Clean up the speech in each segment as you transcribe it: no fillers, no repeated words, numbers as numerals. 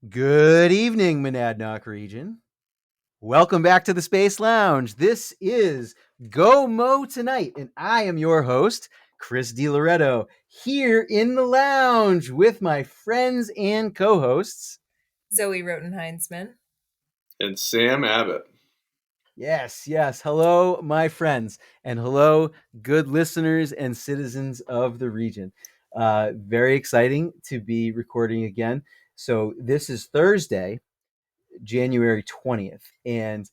Good evening, Monadnock region. Welcome back to the Space Lounge. This is Go Mo Tonight, and I am your host, Chris diloreto, here in the lounge with my friends and co-hosts, Zoe Rotenheinsman. And Sam Abbott. Yes. Hello, my friends, and hello, good listeners and citizens of the region. Very exciting to be recording again. So this is Thursday, January 20th. And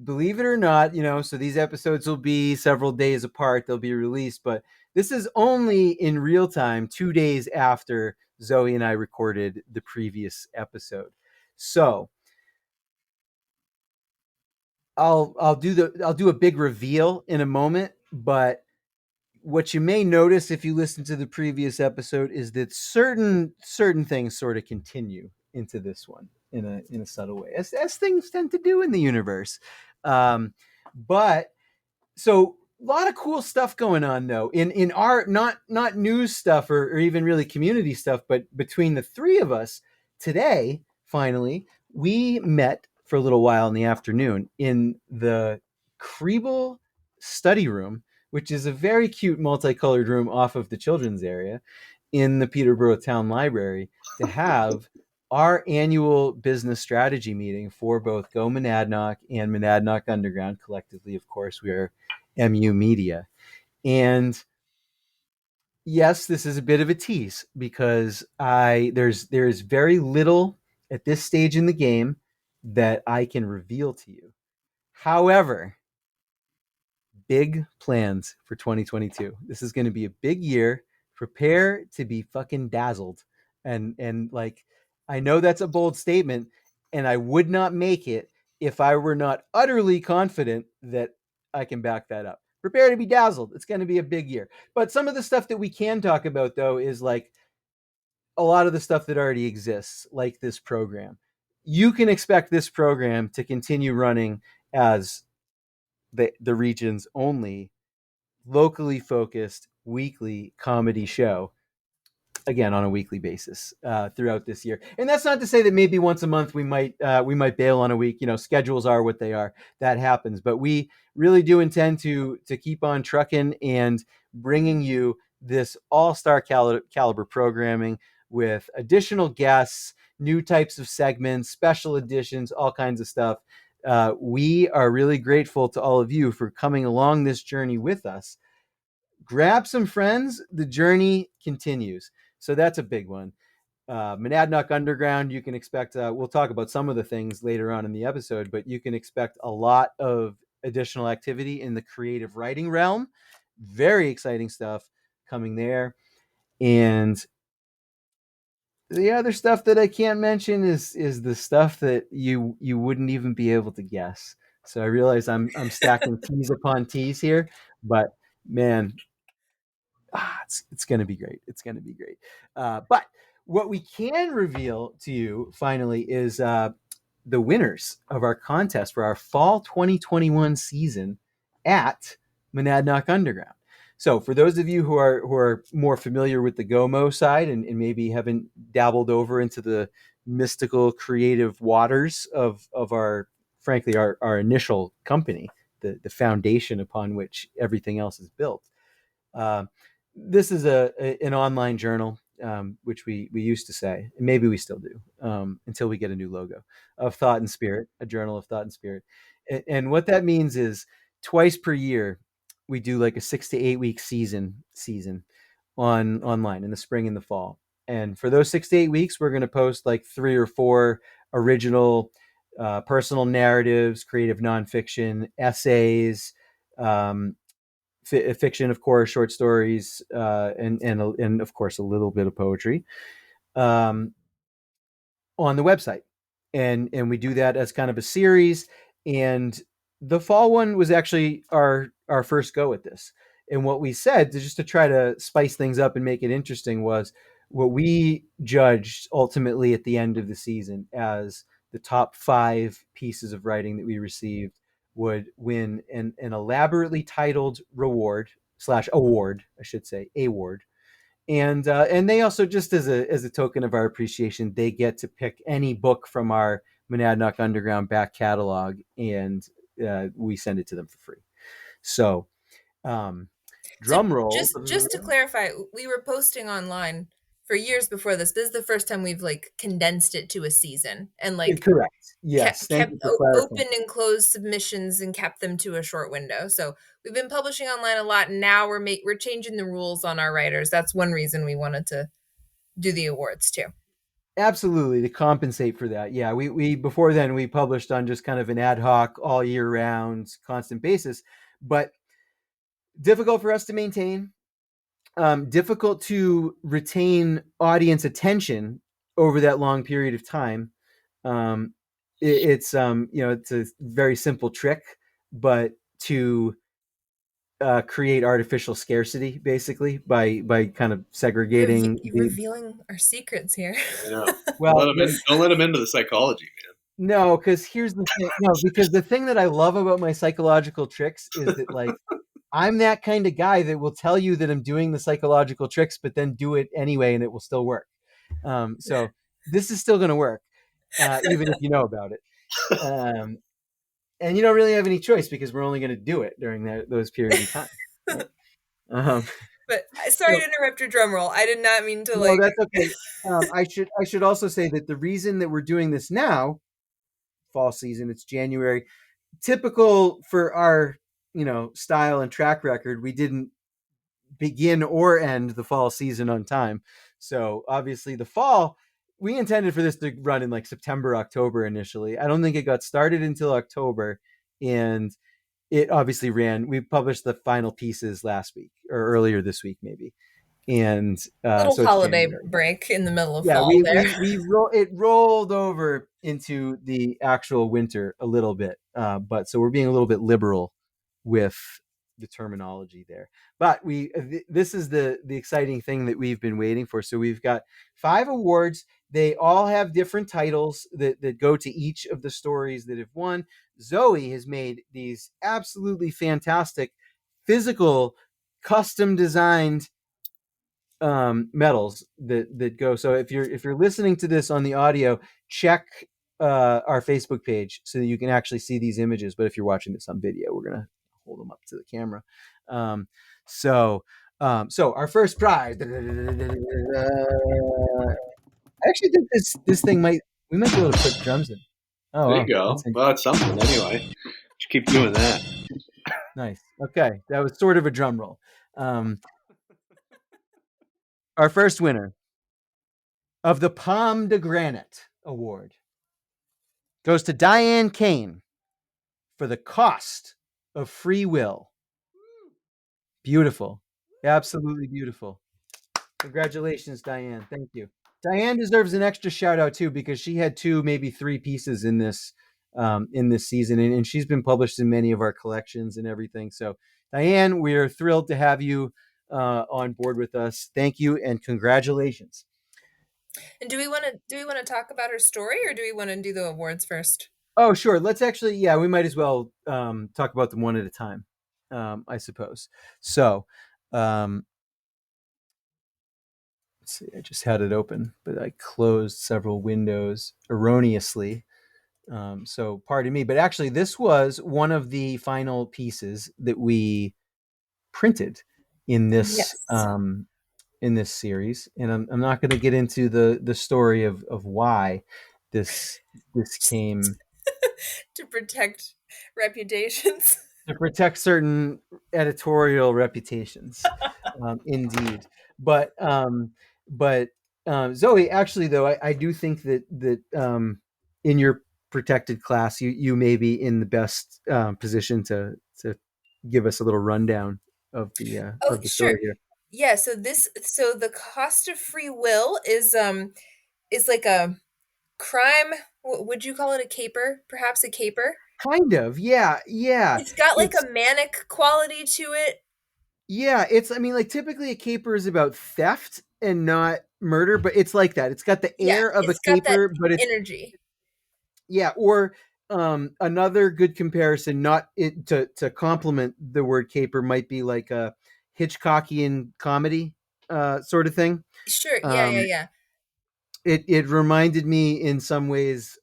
believe it or not, so these episodes will be several days apart. They'll be released, but this is only in real time 2 days after Zoe and I recorded the previous episode. So I'll do a big reveal in a moment, but what you may notice if you listen to the previous episode is that certain things sort of continue into this one in a subtle way, as things tend to do in the universe. But so a lot of cool stuff going on though in our not news stuff or even really community stuff, but between the three of us today, finally, we met for a little while in the afternoon in the Kriebel study room, which is a very cute multicolored room off of the children's area in the Peterborough Town Library, to have our annual business strategy meeting for both Go Monadnock and Monadnock Underground. Collectively, of course, we are MU Media. And yes, this is a bit of a tease because there's very little at this stage in the game that I can reveal to you. However, big plans for 2022. This is going to be a big year. Prepare to be fucking dazzled. And like, I know that's a bold statement, and I would not make it if I were not utterly confident that I can back that up. Prepare to be dazzled. It's going to be a big year. But some of the stuff that we can talk about, though, is like a lot of the stuff that already exists, like this program. You can expect this program to continue running as the region's only locally focused weekly comedy show, again on a weekly basis throughout this year. And that's not to say that maybe once a month we might bail on a week. Schedules are what they are. That happens, but we really do intend to keep on trucking and bringing you this all-star caliber programming with additional guests, new types of segments, special editions, all kinds of stuff. We are really grateful to all of you for coming along this journey with us. Grab some friends. The journey continues. So that's a big one. Monadnock Underground, you can expect, we'll talk about some of the things later on in the episode, but you can expect a lot of additional activity in the creative writing realm. Very exciting stuff coming there. And the other stuff that I can't mention is the stuff that you wouldn't even be able to guess. So I realize I'm stacking T's upon T's here, but man, it's going to be great. It's going to be great. But what we can reveal to you finally is the winners of our contest for our fall 2021 season at Monadnock Underground. So for those of you who are more familiar with the GOMO side and maybe haven't dabbled over into the mystical creative waters of our, frankly, our initial company, the foundation upon which everything else is built. This is an online journal, which we used to say, and maybe we still do, until we get a new logo, of thought and spirit, a journal of thought and spirit. And what that means is twice per year, we do like a 6 to 8 week season online in the spring and the fall. And for those 6 to 8 weeks, we're going to post like 3 or 4 original personal narratives, creative nonfiction, essays, fiction, of course, short stories, and of course a little bit of poetry, on the website, and we do that as kind of a series. And the fall one was actually our first go at this. And what we said, just to try to spice things up and make it interesting, was what we judged ultimately at the end of the season as the top 5 pieces of writing that we received would win an elaborately titled reward / award, I should say, award. And they also, just as a token of our appreciation, they get to pick any book from our Monadnock Underground back catalog, and we send it to them for free. So, So drum roll. just to clarify, we were posting online for years before this. This is the first time we've like condensed it to a season and like Correct. Yes. Thank kept you for clarifying. open and closed submissions and kept them to a short window. So we've been publishing online a lot, and now we're changing the rules on our writers. That's one reason we wanted to do the awards too. Absolutely, to compensate for that. Yeah, we before then we published on just kind of an ad hoc, all year round, constant basis, but difficult for us to maintain. Difficult to retain audience attention over that long period of time. It's it's a very simple trick, but to create artificial scarcity, basically by kind of segregating You're the. revealing our secrets here. I know. Well, Don't let him into the psychology, man. no, because here's the thing. No, because the thing that I love about my psychological tricks is that, like, I'm that kind of guy that will tell you that I'm doing the psychological tricks, but then do it anyway, and it will still work. So this is still going to work, even if you know about it. And you don't really have any choice, because we're only going to do it during those periods of time. Right? But sorry to interrupt your drum roll. I did not mean to No, that's okay. I should also say that the reason that we're doing this now, fall season, it's January, typical for our style and track record, we didn't begin or end the fall season on time. So obviously the fall, we intended for this to run in like September, October initially. I don't think it got started until October, and it obviously ran. We published the final pieces last week or earlier this week, maybe. And little so it's holiday January. break in the middle of Yeah, fall there. it rolled over into the actual winter a little bit, but so we're being a little bit liberal with the terminology there. But this is the exciting thing that we've been waiting for. So we've got 5 awards. They all have different titles that go to each of the stories that have won. Zoe has made these absolutely fantastic physical, custom designed medals that go. So if you're listening to this on the audio, check our Facebook page so that you can actually see these images. But if you're watching this on video, we're gonna hold them up to the camera. So our first prize. I actually think this thing we might be able to put drums in. Oh, There wow. you go. Well, that's something anyway. Just keep doing that. Nice. Okay, that was sort of a drum roll. Our first winner of the Pomme de Granite Award goes to Diane Kane for The Cost of Free Will. Beautiful. Absolutely beautiful. Congratulations, Diane. Thank you. Diane deserves an extra shout out too, because she had 2, maybe 3 pieces in this season, and she's been published in many of our collections and everything. So Diane, we are thrilled to have you on board with us. Thank you and congratulations. And do we want to talk about her story, or do we want to do the awards first? Oh, sure. Let's actually, we might as well talk about them one at a time, I suppose. So, let's see, I just had it open, but I closed several windows erroneously. So pardon me, but actually this was one of the final pieces that we printed in this series. And I'm not going to get into the story of why this came to protect reputations. To protect certain editorial reputations, indeed. But Zoe, actually, though, I do think that in your protected class, you may be in the best position to give us a little rundown of the story here. Yeah. So the Cost of Free Will is like a crime. Would you call it a caper? Perhaps a caper? Kind of, yeah. It's got like a manic quality to it. Yeah, I mean, like, typically a caper is about theft and not murder, but it's like that. It's got the air of a caper, but it's energy. Yeah, or another good comparison, not to complement the word caper, might be like a Hitchcockian comedy. sort of thing. Sure. Yeah, yeah, Um, yeah. it reminded me in some ways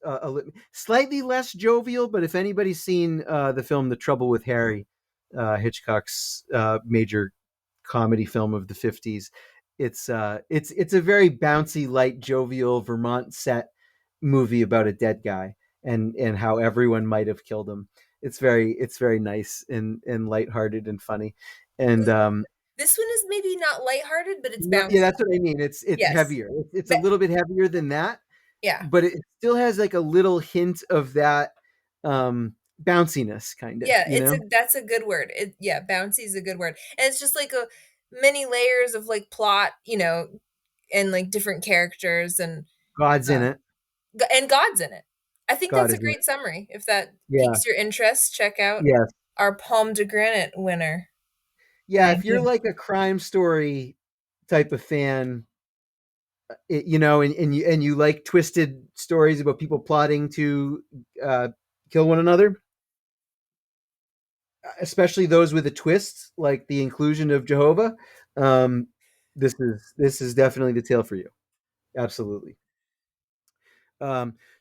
slightly less jovial, but if anybody's seen the film The Trouble with Harry, Hitchcock's major comedy film of the 50s, it's a very bouncy, light, jovial Vermont set movie about a dead guy and how everyone might have killed him. It's very nice and lighthearted and funny. And This one is maybe not lighthearted, but it's yeah, bouncy. that's what I mean. It's Yes. heavier. It's a But little bit heavier than that, yeah. but it still has like a little hint of that bounciness, kind of, Yeah, you know. that's a good word. Yeah, bouncy is a good word. And it's just like a many layers of like plot, and like different characters God's in uh it. and God's in it. I think God that's a is in great it. summary. If that Yeah. piques your interest, check out Yes. our Palme de Granite winner. Yeah. If Thank you're you. like a crime story type of fan, and you like twisted stories about people plotting to uh, kill one another, especially those with a twist, like the inclusion of Jehovah, um, this is definitely the tale for you. Absolutely.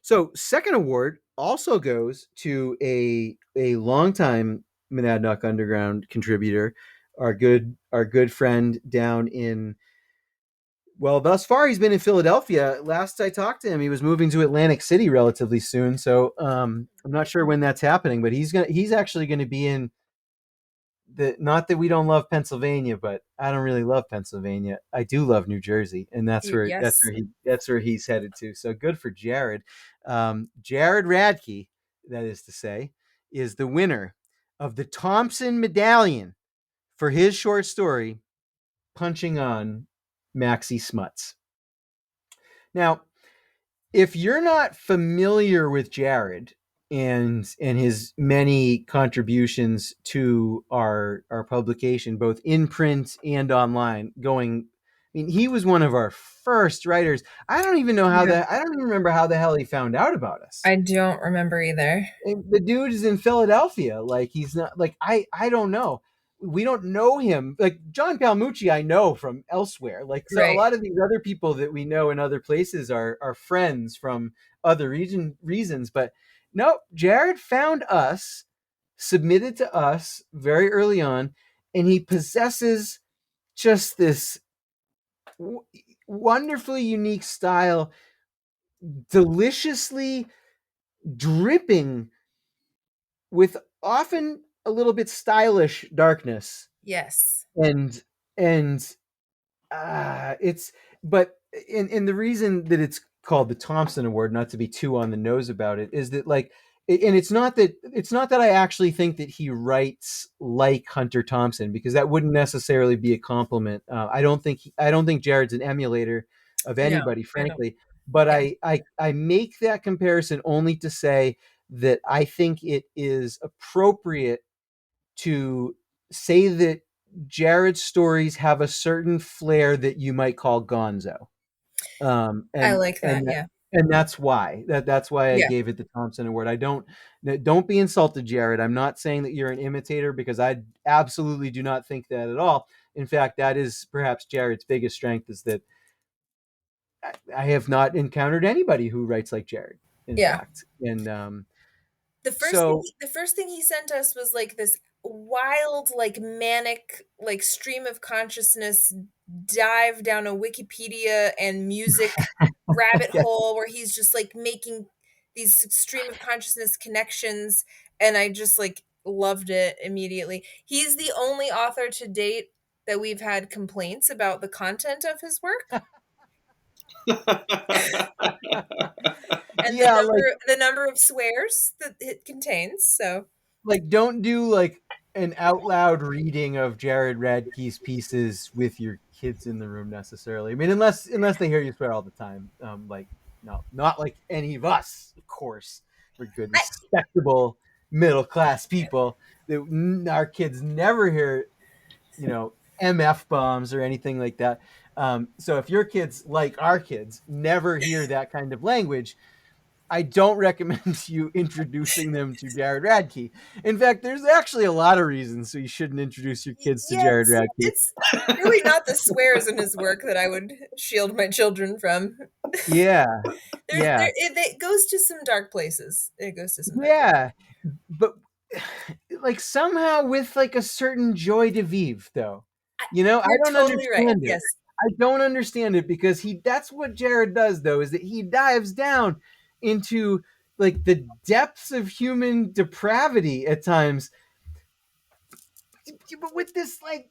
So second award also goes to a longtime Monadnock Underground contributor, our good friend down in, well, thus far he's been in Philadelphia. Last I talked to him, he was moving to Atlantic City relatively soon. So I'm not sure when that's happening, but he's actually gonna be in the, not that we don't love Pennsylvania, but I don't really love Pennsylvania. I do love New Jersey, and Yes. that's where he's headed to. So good for Jared. Jared Radke, that is to say, is the winner of the Thompson Medallion for his short story "Punching on Maxie Smuts." Now, if you're not familiar with Jared and his many contributions to our publication, both in print and online, I mean, he was one of our first writers. I don't even know how Yeah. that. I don't even remember how the hell he found out about us. I don't remember either. And the dude is in Philadelphia. Like, he's not, like, I don't know. We don't know him. Like John Palmucci, I know from elsewhere. Like, so a Right. lot of these other people that we know in other places are friends from other reasons. But no, Jared found us, submitted to us very early on, and he possesses just this w- wonderfully unique style, deliciously dripping with often a little bit stylish darkness, Yes. and it's, but and the reason that it's called the Thompson Award, not to be too on the nose about it, is that, like, and it's not that I actually think that he writes like Hunter Thompson, because that wouldn't necessarily be a compliment. I don't think Jared's an emulator of No, anybody, I don't. frankly. But Yeah. I make that comparison only to say that I think it is appropriate to say that Jared's stories have a certain flair that you might call gonzo. Um, I and like that. and Yeah. and that's why I Yeah. gave it the Thompson Award. I don't be insulted, Jared. I'm not saying that you're an imitator, because I absolutely do not think that at all. In fact, that is perhaps Jared's biggest strength, is that I have not encountered anybody who writes like Jared, in Yeah. fact. And The first thing so the first thing he sent us was like this wild, like manic, like stream of consciousness dive down a Wikipedia and music rabbit yeah. hole where he's just like making these stream of consciousness connections, and I just like loved it immediately. He's the only author to date that we've had complaints about the content of his work and Yeah, like, the number of swears that it contains. So don't do like an out loud reading of Jared Radke's pieces with your kids in the room necessarily. I mean, unless they hear you swear all the time. Like, no, not like any of us, of course. We're good, I respectable, middle class people. That our kids never hear, MF bombs or anything like that. So if your kids, like our kids, never hear that kind of language, I don't recommend you introducing them to Jared Radke. In fact, there's actually a lot of reasons so you shouldn't introduce your kids to Yeah, Jared Radke. it's really not the swears in his work that I would shield my children from. Yeah. Yeah. It goes to some dark places. It goes to some dark places. Yeah. But like somehow with like a certain joy de vivre, though. You know, I You're don't totally right. understand it. Yes. I don't understand it because that's what Jared does, though, is that he dives down into like the depths of human depravity at times. But with this, like,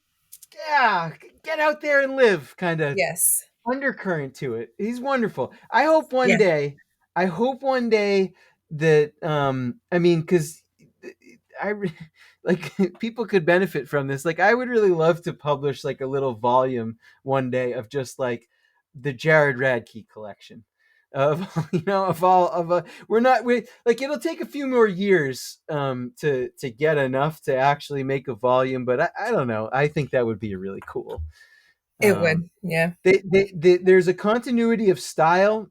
yeah, get out there and live kind of Yes. undercurrent to it. He's wonderful. I hope one Yeah. day that I mean, because like people could benefit from this. Like I would really love to publish like a little volume one day of just like the Jared Radke collection of of all of we like it'll take a few more years to get enough to actually make a volume, but I don't know. I think that would be really cool. It would. Yeah. There's a continuity of style,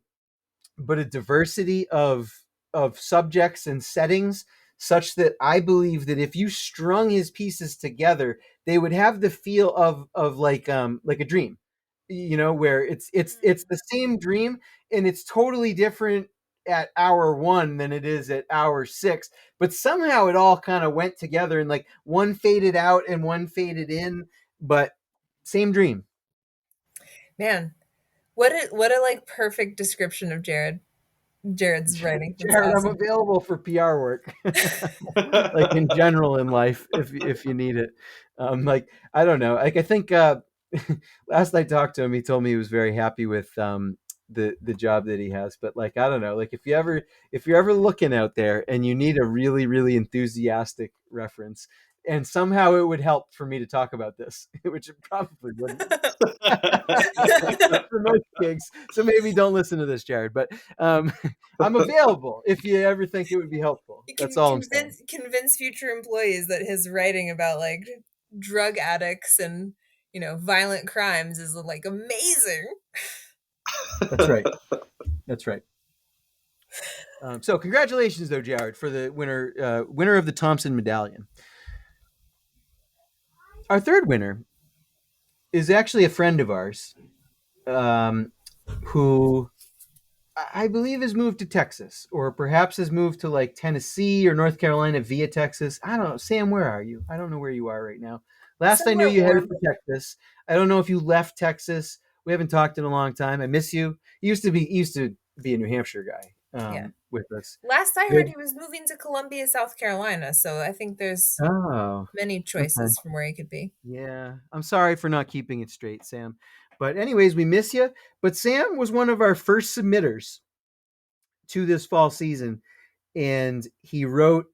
but a diversity of subjects and settings, such that I believe that if you strung his pieces together, they would have the feel of like a dream, where it's the same dream and it's totally different at hour 1 than it is at hour 6, but somehow it all kind of went together and like one faded out and one faded in, but same dream. Man, what a like perfect description of Jared's writing. That's Jared, I'm awesome. available for PR work, like in general in life, if you need it. Like I don't know. Like I think last I talked to him, he told me he was very happy with the job that he has. But like I don't know. Like if you're ever looking out there and you need a really really enthusiastic reference, and somehow it would help for me to talk about this, which it probably wouldn't. For most gigs, so maybe don't listen to this, Jared. But I'm available if you ever think it would be helpful. You That's can all I'm saying. convince future employees that his writing about like drug addicts and violent crimes is like amazing. That's right. That's right. So congratulations, though, Jared, for the winner of the Thompson Medallion. Our third winner is actually a friend of ours, who I believe has moved to Texas, or perhaps has moved to like Tennessee or North Carolina via Texas. I don't know. Sam, where are you? I don't know where you are right now. Last I knew, Somewhere you headed warm. for Texas. I don't know if you left Texas. We haven't talked in a long time. I miss you. You used to be a New Hampshire guy Yeah. with us. Last I heard, Good. he was moving to Columbia, South Carolina. So I think there's Oh, many okay. choices from where he could be. Yeah. I'm sorry for not keeping it straight, Sam. But anyways, we miss you. But Sam was one of our first submitters to this fall season, and he wrote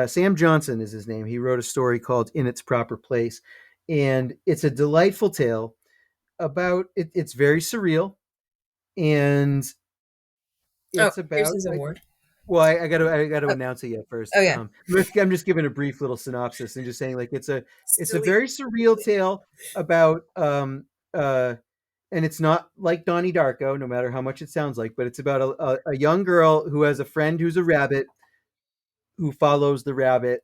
Sam Johnson is his name. He wrote a story called In Its Proper Place, and it's a delightful tale about it. It's very surreal, and Oh, it's here's about his like, award. well, I got to Oh, announce it yet first. oh yeah. I'm just giving a brief little synopsis and just saying like it's a Silly. very surreal tale about and it's not like Donnie Darko, no matter how much it sounds like, but it's about a young girl who has a friend who's a rabbit, who follows the rabbit,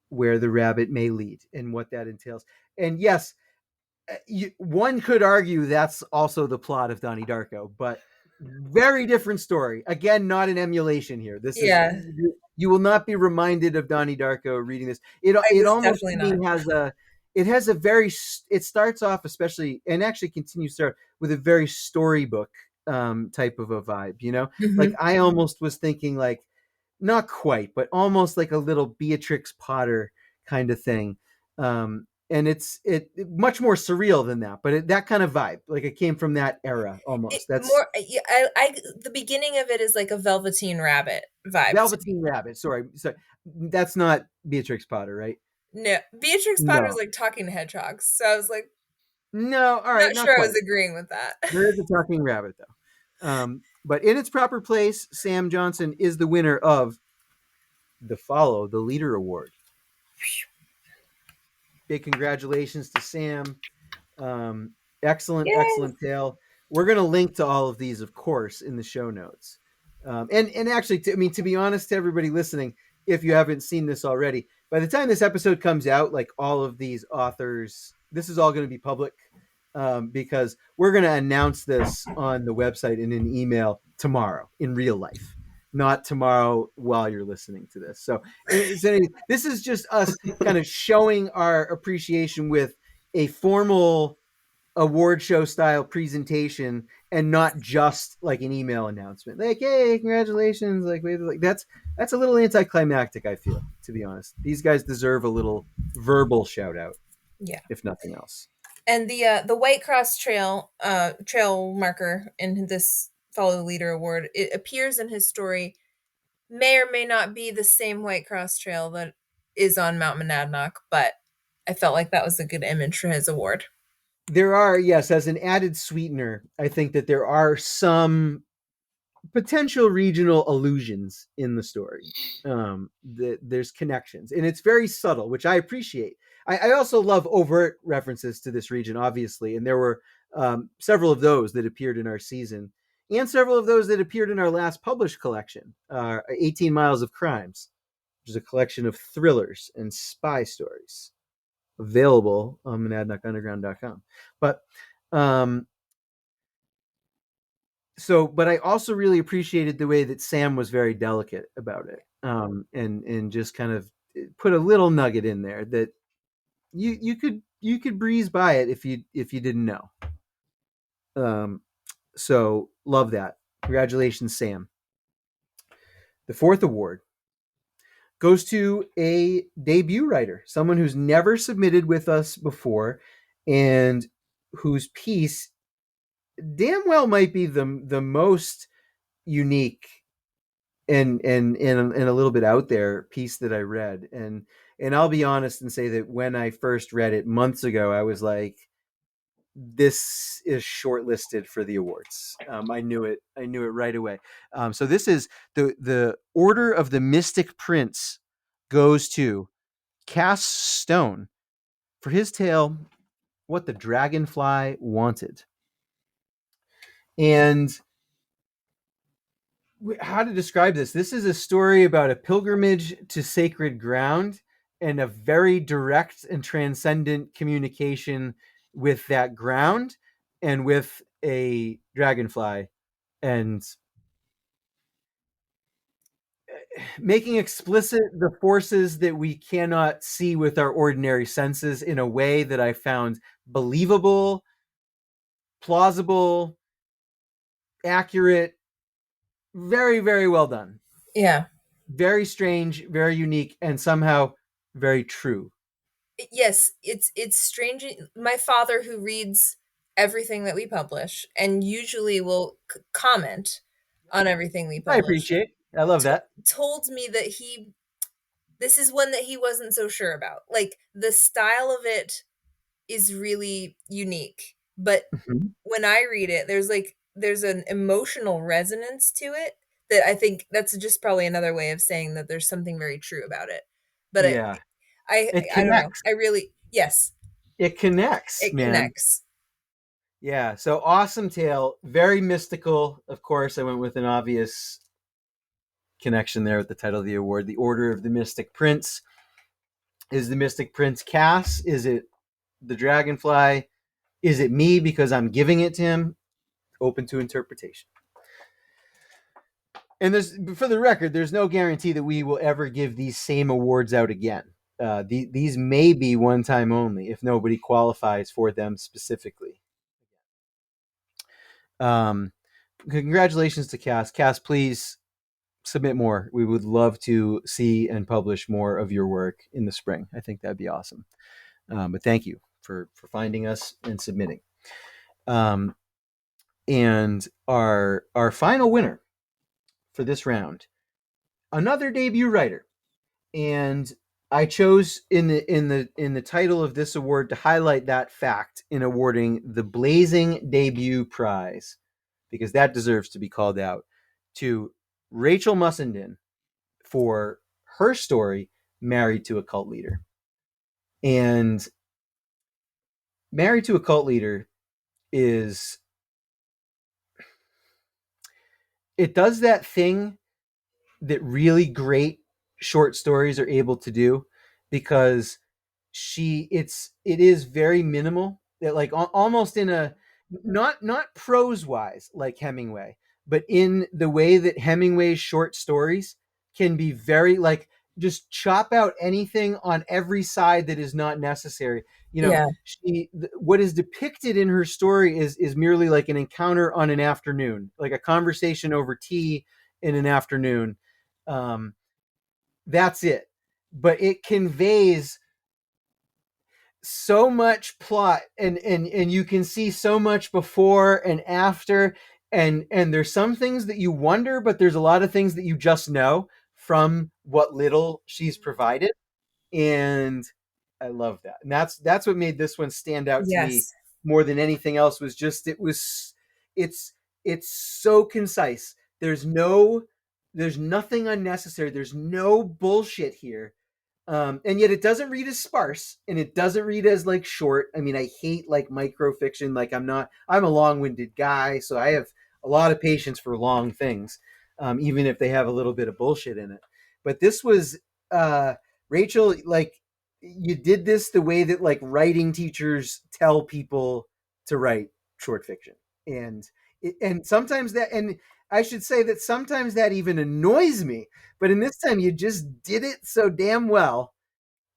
where the rabbit may lead and what that entails. And yes, one could argue that's also the plot of Donnie Darko, but very different story. Again, not an emulation here. This is Yeah, you will not be reminded of Donnie Darko reading this. I It was almost definitely to me not. has a very, it starts off especially, and actually continues to start with a very storybook type of a vibe. Like Mhm. I almost was thinking like, not quite, but almost like a little Beatrix Potter kind of thing. And it's much more surreal than that, but that kind of vibe, like it came from that era almost. That's More, yeah, the beginning of it is like a Velveteen Rabbit vibe to me. Velveteen Rabbit. Sorry, that's not Beatrix Potter, right? No, Beatrix Potter's No, like talking hedgehogs, so I was like, no. All right, not not sure I quite. was agreeing with that. There is a talking rabbit though. But in its proper place, Sam Johnson is the winner of the Leader Award. Big congratulations to Sam. Excellent, Yay! excellent tale. We're going to link to all of these, of course, in the show notes. And actually, to be honest, to everybody listening, if you haven't seen this already, by the time this episode comes out, like all of these authors, this is all going to be public, because we're going to announce this on the website in an email tomorrow in real life, not tomorrow while you're listening to this. So this is just us kind of showing our appreciation with a formal award show style presentation and not just like an email announcement like, hey, congratulations, like that's a little anticlimactic, I feel, to be honest. These guys deserve a little verbal shout out, Yeah. if nothing else. And the White Cross trail marker in this Follow the Leader award, it appears in his story, may or may not be the same White Cross trail that is on Mount Monadnock, but I felt like that was a good image for his award. There are, yes, as an added sweetener, I think that there are some potential regional allusions in the story. There's connections, and it's very subtle, which I appreciate. I also love overt references to this region, obviously, and there were several of those that appeared in our season, and several of those that appeared in our last published collection, 18 Miles of Crimes, which is a collection of thrillers and spy stories available on monadnockunderground.com. But but I also really appreciated the way that Sam was very delicate about it, and just kind of put a little nugget in there that you could breeze by it if you didn't know. So love that. Congratulations, Sam. The fourth award goes to a debut writer, someone who's never submitted with us before, and whose piece damn well might be the most unique and a little bit out there piece that I read. And I'll be honest and say that when I first read it months ago, I was like, this is shortlisted for the awards. I knew it right away. So this is the Order of the Mystic Prince goes to Cass Stone for his tale, What the Dragonfly Wanted. And how to describe this? This is a story about a pilgrimage to sacred ground and a very direct and transcendent communication with that ground and with a dragonfly, and making explicit the forces that we cannot see with our ordinary senses in a way that I found believable, plausible, accurate, very, very well done. Yeah. Very strange, very unique, and somehow very true. Yes, it's strange. My father, who reads everything that we publish and usually will comment on everything we publish, I appreciate. I love that. Told me that this is one that he wasn't so sure about. Like, the style of it is really unique, but when I read it, there's an emotional resonance to it that I think that's just probably another way of saying that there's something very true about it. But yeah, I don't know. I really, yes. It connects, It man. connects. Yeah, so awesome tale, very mystical. Of course, I went with an obvious connection there with the title of the award. The Order of the Mystic Prince. Is the Mystic Prince Cass? Is it the Dragonfly? Is it me because I'm giving it to him? Open to interpretation. And for the record, there's no guarantee that we will ever give these same awards out again. These may be one time only if nobody qualifies for them specifically. Congratulations to Cass. Cass, please submit more. We would love to see and publish more of your work in the spring. I think that'd be awesome. But thank you for finding us and submitting. And our final winner for this round, another debut writer. And I chose in the title of this award to highlight that fact in awarding the Blazing Debut Prize, because that deserves to be called out, to Rachel Mussenden for her story, Married to a Cult Leader. And Married to a Cult Leader is it does that thing that really great short stories are able to do, because it is very minimal, that like almost in a, not prose wise like Hemingway, but in the way that Hemingway's short stories can be very like, just chop out anything on every side that is not necessary. Yeah. What is depicted in her story is merely like an encounter on an afternoon, like a conversation over tea in an afternoon. um, that's it. But it conveys so much plot, and you can see so much before and after, and there's some things that you wonder, but there's a lot of things that you just know from what little she's provided. And I love that. And that's what made this one stand out to me Yes. more than anything else, was just it's it's so concise. There's nothing unnecessary. There's no bullshit here. And yet it doesn't read as sparse, and it doesn't read as like short. I mean, I hate like microfiction. Like I'm a long-winded guy, so I have a lot of patience for long things, even if they have a little bit of bullshit in it. But this was, Rachel, like, you did this the way that like writing teachers tell people to write short fiction. And sometimes that, and I should say that sometimes that even annoys me, but in this time you just did it so damn well.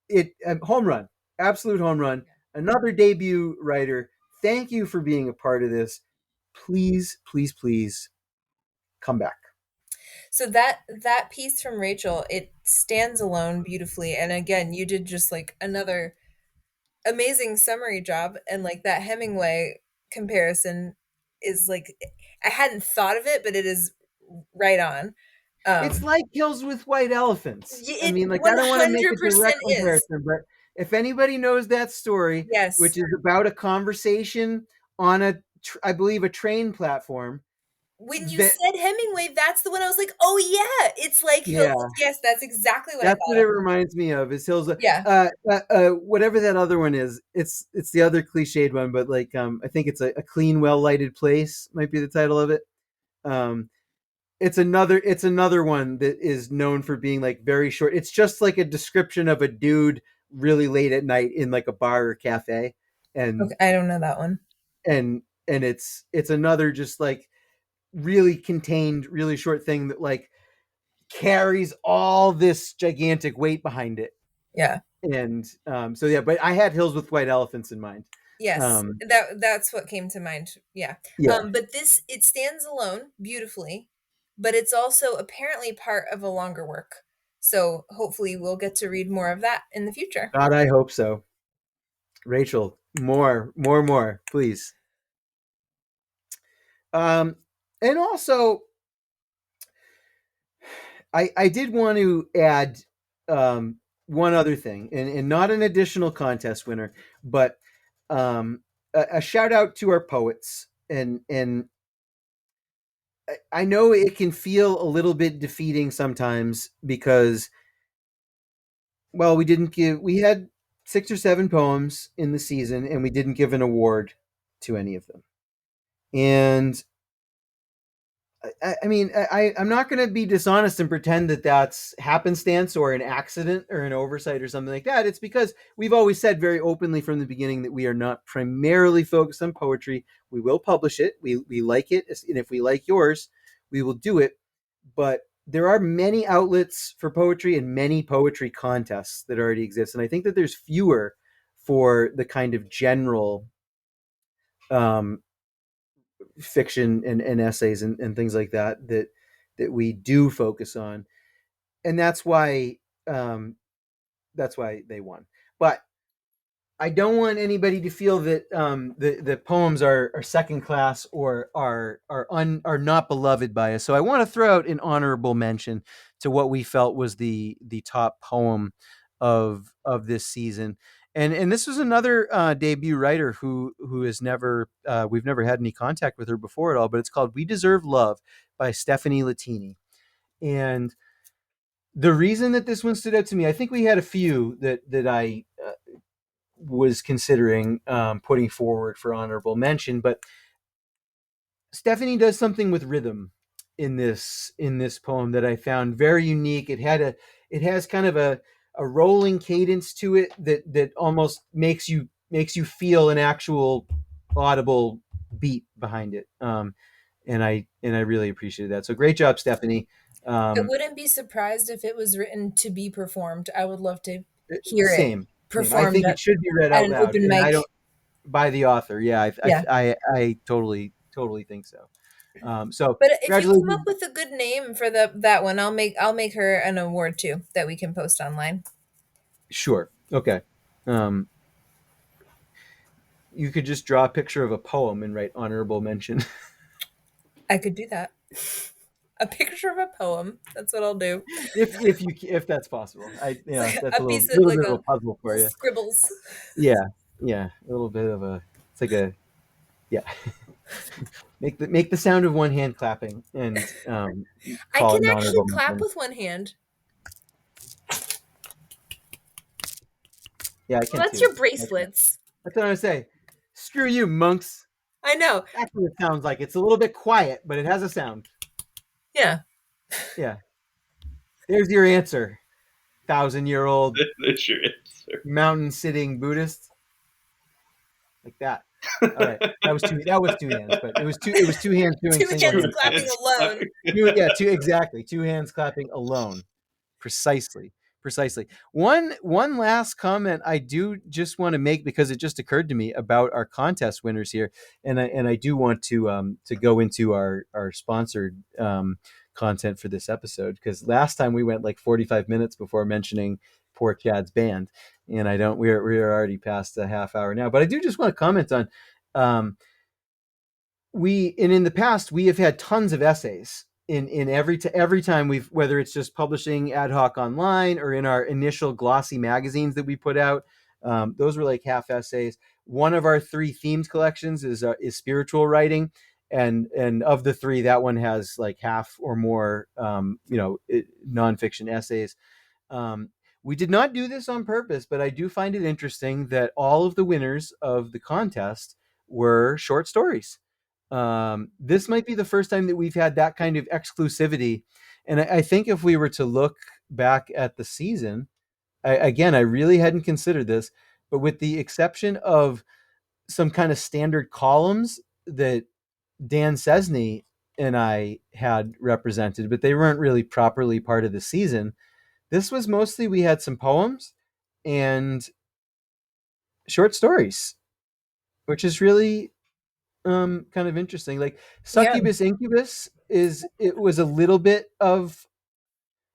It home run, absolute home run. Another debut writer. Thank you for being a part of this. Please, please, please come back. So that piece from Rachel, it stands alone beautifully. And again, you did just like another amazing summary job. And like that Hemingway comparison is like, I hadn't thought of it, but it is right on. It's Um, like Kills with White Elephants. I it mean, like, I don't want to make a direct 100% is. comparison, but if anybody knows that story, Yes. which is about a conversation on I believe, a train platform, When you that, said Hemingway, that's the one I was like, oh yeah, it's like Hills. yeah, Yes, that's exactly what I that's what thought it of. reminds me of. Is Hills, Yeah. whatever that other one is. It's the other cliched one, but like, I think it's a clean, well lighted place might be the title of it. Um, it's another one that is known for being like very short. It's just like a description of a dude really late at night in like a bar or cafe, and Okay, I don't know that one. and it's another just like really contained, really short thing that like carries all this gigantic weight behind it. Yeah. And so yeah, but I had Hills with White Elephants in mind. Yes, um that's what came to mind. Yeah. yeah, But this, it stands alone beautifully, but it's also apparently part of a longer work. So hopefully we'll get to read more of that in the future. God, I hope so. Rachel, more, please. um and also, I did want to add one other thing, and not an additional contest winner, but a shout out to our poets. And I know it can feel a little bit defeating sometimes because, well, we had 6 or 7 poems in the season, and we didn't give an award to any of them. And I mean, I'm not going to be dishonest and pretend that that's happenstance or an accident or an oversight or something like that. It's because we've always said very openly from the beginning that we are not primarily focused on poetry. We will publish it. We like it. And if we like yours, we will do it. But there are many outlets for poetry and many poetry contests that already exist. And I think that there's fewer for the kind of general um, fiction and essays and things like that we do focus on, and um, that's why they won. But I don't want anybody to feel that the poems are second class or are not beloved by us. So I want to throw out an honorable mention to what we felt was the top poem of this season. And this was another debut writer who has never we've never had any contact with her before at all. But it's called "We Deserve Love" by Stephanie Lettini. And the reason that this one stood out to me, I think we had a few that I was considering putting forward for honorable mention, but Stephanie does something with rhythm in this poem that I found very unique. It has kind of a rolling cadence to it that almost makes you feel an actual audible beat behind it. And I really appreciated that. So great job, Stephanie. I wouldn't be surprised if it was written to be performed. I would love to hear it Same. I performed think it should be read at out an loud, open and I mic. don't by the author. Yeah, Yeah. I totally think so. So But if you come up congratulations. with a good name for that one, I'll make her an award too that we can post online. Sure. Okay. You could just draw a picture of a poem and write honorable mention. I could do that. A picture of a poem. That's what I'll do. if that's possible. It's like That's a a piece of little like bit of a a puzzle for little you. scribbles. Yeah. A little bit of a. It's like a. Yeah. make the sound of one hand clapping and I call can it an actually honorable clap mention. with one hand. Yeah, I Well, can that's too. your bracelets. That's what I say. Screw you, monks. I know. That's what it sounds like. It's a little bit quiet, but it has a sound. Yeah. Yeah. There's your answer. 1,000-year-old That's your answer. mountain sitting Buddhist. Like that. All right. That was two hands, but it was two hands doing Two single hands hand clapping clapping. alone. Exactly. Two hands clapping alone. Precisely. One last comment I do just want to make, because it just occurred to me about our contest winners here, and I do want to go into our sponsored content for this episode, because last time we went like 45 minutes before mentioning poor Chad's band, and we're already past a half hour now. But I do just want to comment on in the past we have had tons of essays in every time we've, whether it's just publishing ad hoc online or in our initial glossy magazines that we put out. Those were like half essays. One of our 3 themes collections is spiritual writing, and of the 3, that one has like half or more nonfiction essays. We did not do this on purpose, but I do find it interesting that all of the winners of the contest were short stories. This might be the first time that we've had that kind of exclusivity. And I think if we were to look back at the season, I really hadn't considered this, but with the exception of some kind of standard columns that Dan Sesney and I had represented, but they weren't really properly part of the season. This was mostly, we had some poems and short stories, which is really kind of interesting. Like Succubus Incubus it was a little bit of,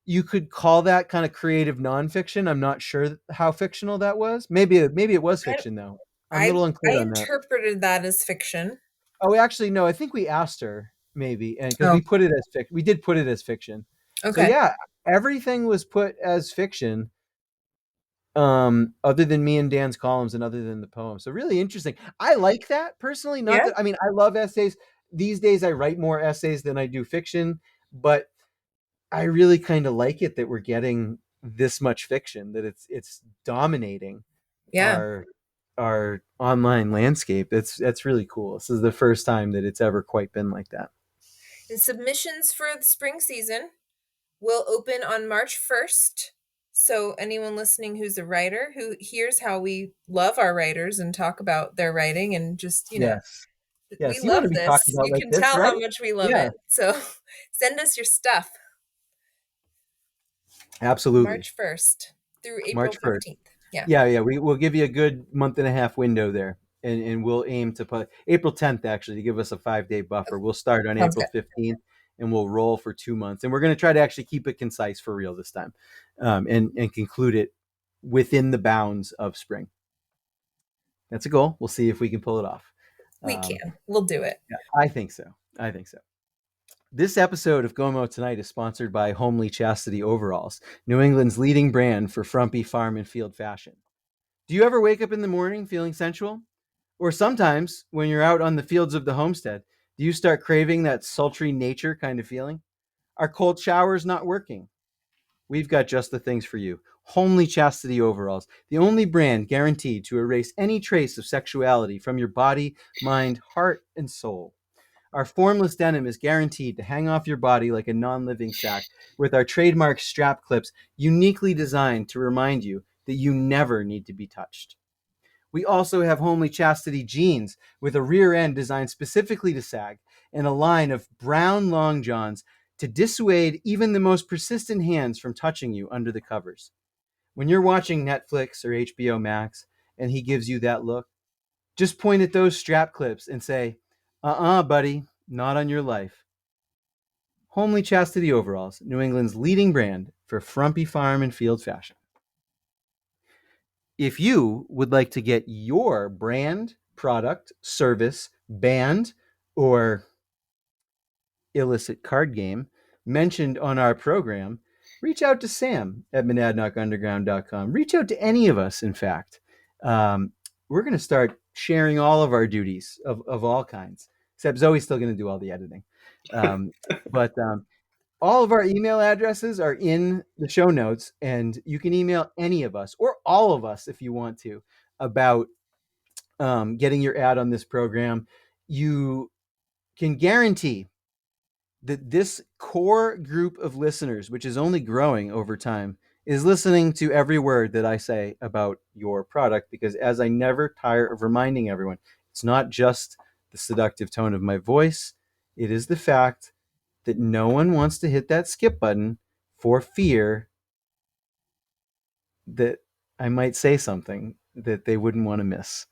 you could call that kind of creative nonfiction. I'm not sure how fictional that was. Maybe it was fiction though. I'm a I little unclear on that. interpreted that as fiction. Oh, actually, no. I think we asked her maybe, and because Oh. we put it as fiction, we did put it as fiction. So Okay. yeah, everything was put as fiction. Other than me and Dan's columns and other than the poem. So really interesting. I like that personally. Not Yeah. that, I mean, I love essays. These days I write more essays than I do fiction, but I really kind of like it that we're getting this much fiction, that it's dominating Yeah. our online landscape. That's really cool. This is the first time that it's ever quite been like that. And submissions for the spring season will open on March 1st. So anyone listening who's a writer, who hears how we love our writers and talk about their writing, and just, Yes. we You want to love be this. talking about You like can this, tell right? how much we love Yeah. it. So send us your stuff. Absolutely. March 1st through April March 1st. 15th. Yeah. Yeah. We'll give you a good month and a half window there. And we'll aim to put April 10th, actually, to give us a 5-day buffer. We'll start on Sounds April 15th and we'll roll for 2 months. And we're going to try to actually keep it concise for real this time, and conclude it within the bounds of spring. That's a goal. We'll see if we can pull it off. We can. We'll do it. Yeah, I think so. This episode of Gomo Tonight is sponsored by Homely Chastity Overalls, New England's leading brand for frumpy farm and field fashion. Do you ever wake up in the morning feeling sensual? Or sometimes, when you're out on the fields of the homestead, do you start craving that sultry nature kind of feeling? Are cold showers not working? We've got just the things for you. Homely Chastity Overalls, the only brand guaranteed to erase any trace of sexuality from your body, mind, heart, and soul. Our formless denim is guaranteed to hang off your body like a non-living sack with our trademark strap clips uniquely designed to remind you that you never need to be touched. We also have homely chastity jeans with a rear end designed specifically to sag and a line of brown long johns to dissuade even the most persistent hands from touching you under the covers. When you're watching Netflix or HBO Max and he gives you that look, just point at those strap clips and say, buddy, not on your life. Homely Chastity Overalls, New England's leading brand for frumpy farm and field fashion. If you would like to get your brand, product, service, band, or illicit card game mentioned on our program, reach out to Sam at monadnockunderground.com. Reach out to any of us, in fact. We're going to start sharing all of our duties of all kinds, except Zoe's still going to do all the editing. But all of our email addresses are in the show notes, and you can email any of us or all of us if you want to about getting your ad on this program. You can guarantee that this core group of listeners, which is only growing over time, is listening to every word that I say about your product, because as I never tire of reminding everyone, it's not just the seductive tone of my voice. It is the fact that no one wants to hit that skip button for fear that I might say something that they wouldn't want to miss.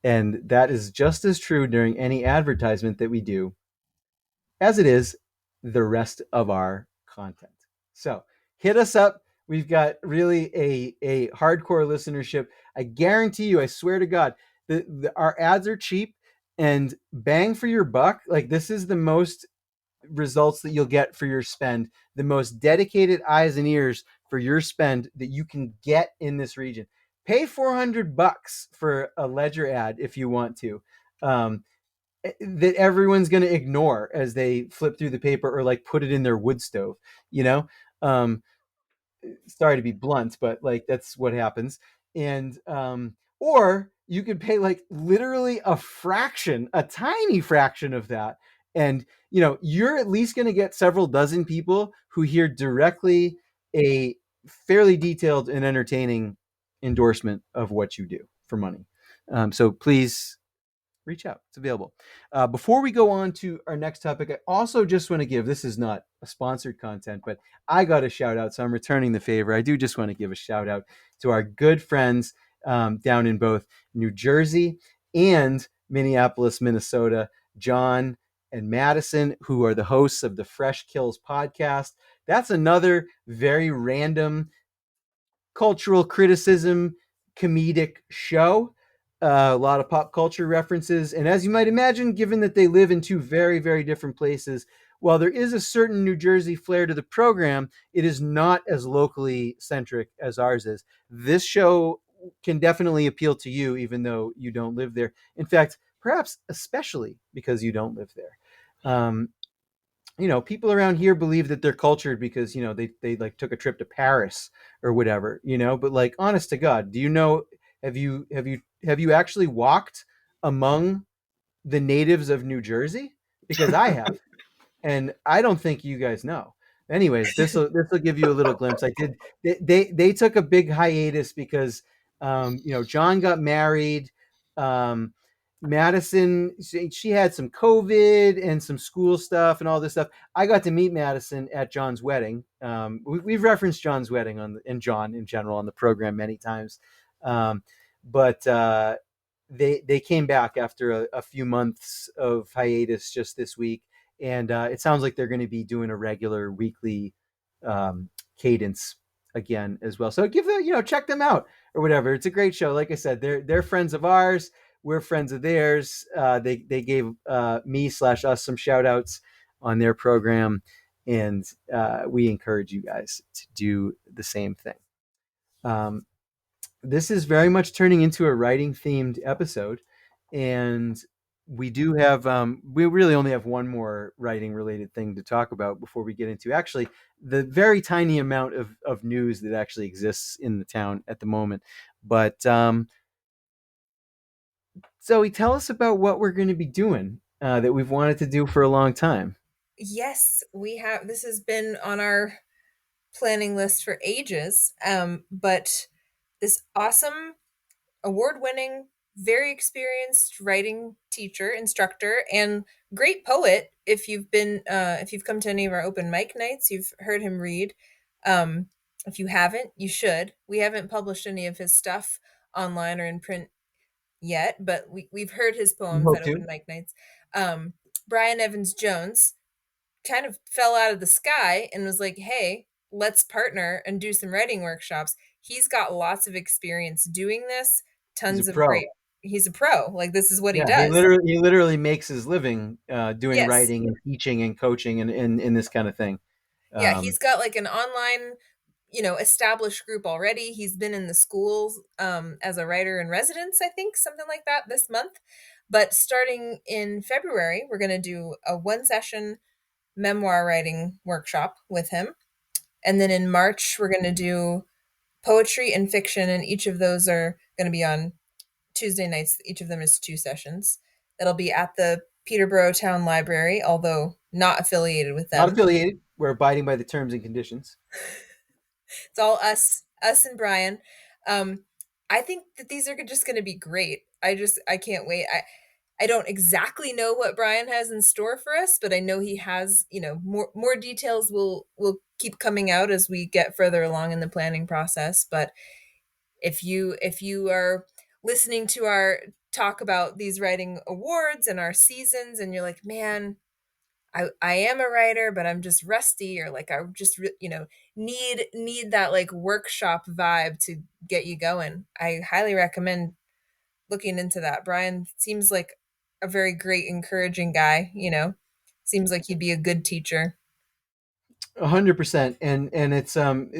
And that is just as true during any advertisement that we do as it is the rest of our content. So hit us up. We've got really a hardcore listenership. I guarantee you, I swear to God, our ads are cheap and bang for your buck. Like, this is the most results that you'll get for your spend, the most dedicated eyes and ears for your spend that you can get in this region. Pay $400 for a Ledger ad if you want to. That everyone's going to ignore as they flip through the paper or like put it in their wood stove, you know? Sorry to be blunt, but like that's what happens. And or you could pay like literally a tiny fraction of that, and you're at least going to get several dozen people who hear directly a fairly detailed and entertaining endorsement of what you do for money. So please reach out. It's available. Before we go on to our next topic, I also just want to give, this is not a sponsored content, but I got a shout out, so I'm returning the favor. I do just want to give a shout out to our good friends down in both New Jersey and Minneapolis, Minnesota, John and Madison, who are the hosts of the Fresh Kills podcast. That's another very random cultural criticism, comedic show. A lot of pop culture references. And as you might imagine, given that they live in two very, very different places, while there is a certain New Jersey flair to the program, it is not as locally centric as ours is. This show can definitely appeal to you, even though you don't live there. In fact, perhaps especially because you don't live there. People around here believe that they're cultured because, they like took a trip to Paris or whatever, but like, honest to God, do you know, have you actually walked among the natives of New Jersey? Because I have, and I don't think you guys know. Anyways, this will give you a little glimpse. I did. They took a big hiatus because John got married. Madison, she had some COVID and some school stuff and all this stuff. I got to meet Madison at John's wedding. We've referenced John's wedding and John in general on the program many times, but they came back after a few months of hiatus just this week. And it sounds like they're going to be doing a regular weekly cadence again as well. So check them out or whatever. It's a great show. Like I said, they're friends of ours. We're friends of theirs. They gave me/us some shout outs on their program. And we encourage you guys to do the same thing. This is very much turning into a writing themed episode. And we do have, we really only have one more writing related thing to talk about before we get into actually the very tiny amount of news that actually exists in the town at the moment. But Zoe, tell us about what we're going to be doing that we've wanted to do for a long time. Yes, we have. This has been on our planning list for ages. But this awesome, award-winning, very experienced writing teacher, instructor, and great poet. If you've come to any of our open mic nights, you've heard him read. If you haven't, you should. We haven't published any of his stuff online or in print yet, but we've heard his We poems hope at to. open mic nights. Brian Evans Jones kind of fell out of the sky and was like, hey, let's partner and do some writing workshops. He's got lots of experience doing this, He's a tons of pro. great. He's a pro. Like, this is what he Yeah, does. he literally makes his living doing Yes. writing and teaching and coaching and this kind of thing. Yeah, he's got like an online, established group already. He's been in the schools as a writer in residence, I think, something like that this month. But starting in February, we're going to do a one session memoir writing workshop with him. And then in March, we're going to do poetry and fiction. And each of those are going to be on Tuesday nights. Each of them is 2 sessions. That'll be at the Peterborough Town Library, although not affiliated with Not them. affiliated. We're abiding by the terms and conditions. It's all us and Brian. I think that these are just going to be great. I can't wait. I don't exactly know what Brian has in store for us, but I know he has, more details will keep coming out as we get further along in the planning process. But if you are listening to our talk about these writing awards and our seasons and you're like, man, I am a writer, but I'm just rusty, or like I just need that like workshop vibe to get you going, I highly recommend looking into that. Brian seems like a very great, encouraging guy. Seems like he'd be a good teacher. 100%, and it's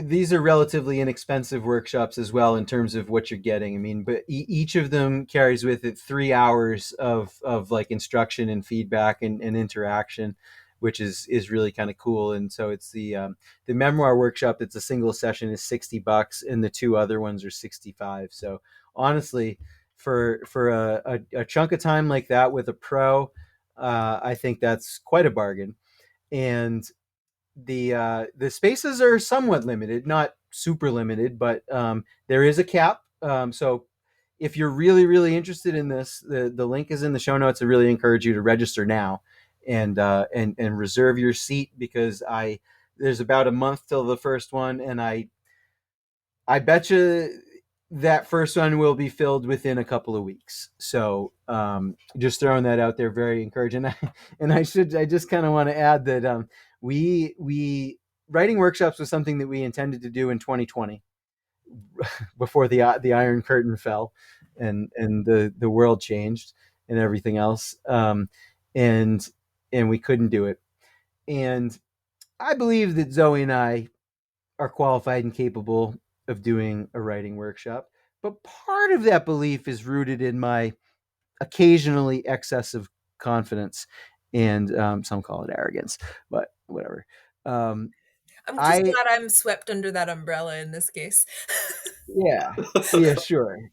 these are relatively inexpensive workshops as well in terms of what you're getting. I mean, but each of them carries with it 3 hours of like instruction and feedback and interaction, which is really kind of cool. And so it's the memoir workshop that's a single session is $60, and the 2 other ones are 65. So honestly, for a chunk of time like that with a pro, I think that's quite a bargain. And the spaces are somewhat limited, not super limited, but there is a cap. So if you're really interested in this, the link is in the show notes. I really encourage you to register now and reserve your seat, because there's about a month till the first one, and I bet you that first one will be filled within a couple of weeks. So just throwing that out there, very encouraging. And I just kind of want to add that we writing workshops was something that we intended to do in 2020 before the Iron Curtain fell and the world changed and everything else. And we couldn't do it. And I believe that Zoe and I are qualified and capable of doing a writing workshop. But part of that belief is rooted in my occasionally excessive confidence, and some call it arrogance, but whatever. I'm just I glad I'm swept under that umbrella in this case. yeah,